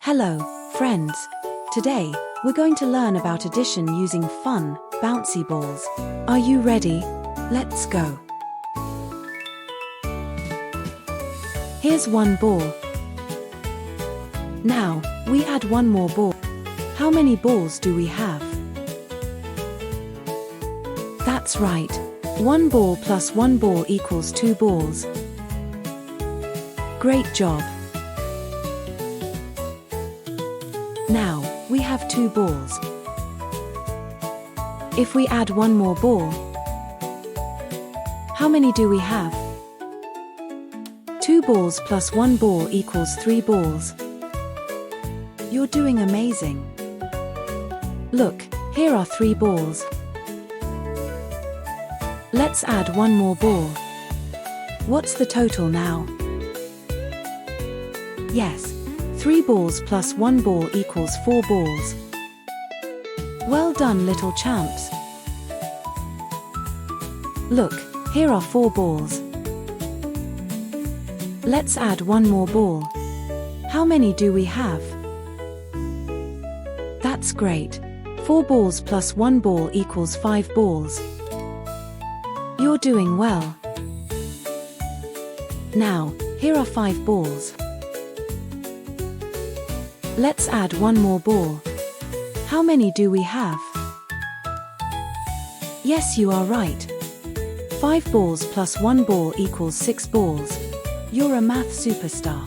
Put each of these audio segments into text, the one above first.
Hello, friends. Today, we're going to learn about addition using fun, bouncy balls. Are you ready? Let's go. Here's one ball. Now, we add one more ball. How many balls do we have? That's right. One ball plus one ball equals two balls. Great job. Now, we have two balls. If we add one more ball, how many do we have? Two balls plus one ball equals three balls. You're doing amazing. Look, here are three balls. Let's add one more ball. What's the total now? Yes, 3 balls plus 1 ball equals 4 balls. Well done, little champs. Look, here are 4 balls. Let's add one more ball. How many do we have? That's great. 4 balls plus 1 ball equals 5 balls. You're doing well. Now, here are 5 balls. Let's add one more ball. How many do we have? Yes, you are right. 5 balls plus 1 ball equals 6 balls. You're a math superstar.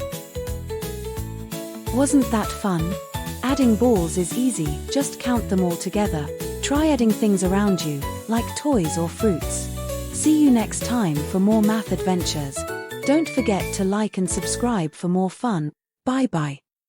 Wasn't that fun? Adding balls is easy, just count them all together. Try adding things around you, like toys or fruits. See you next time for more math adventures. Don't forget to like and subscribe for more fun. Bye-bye.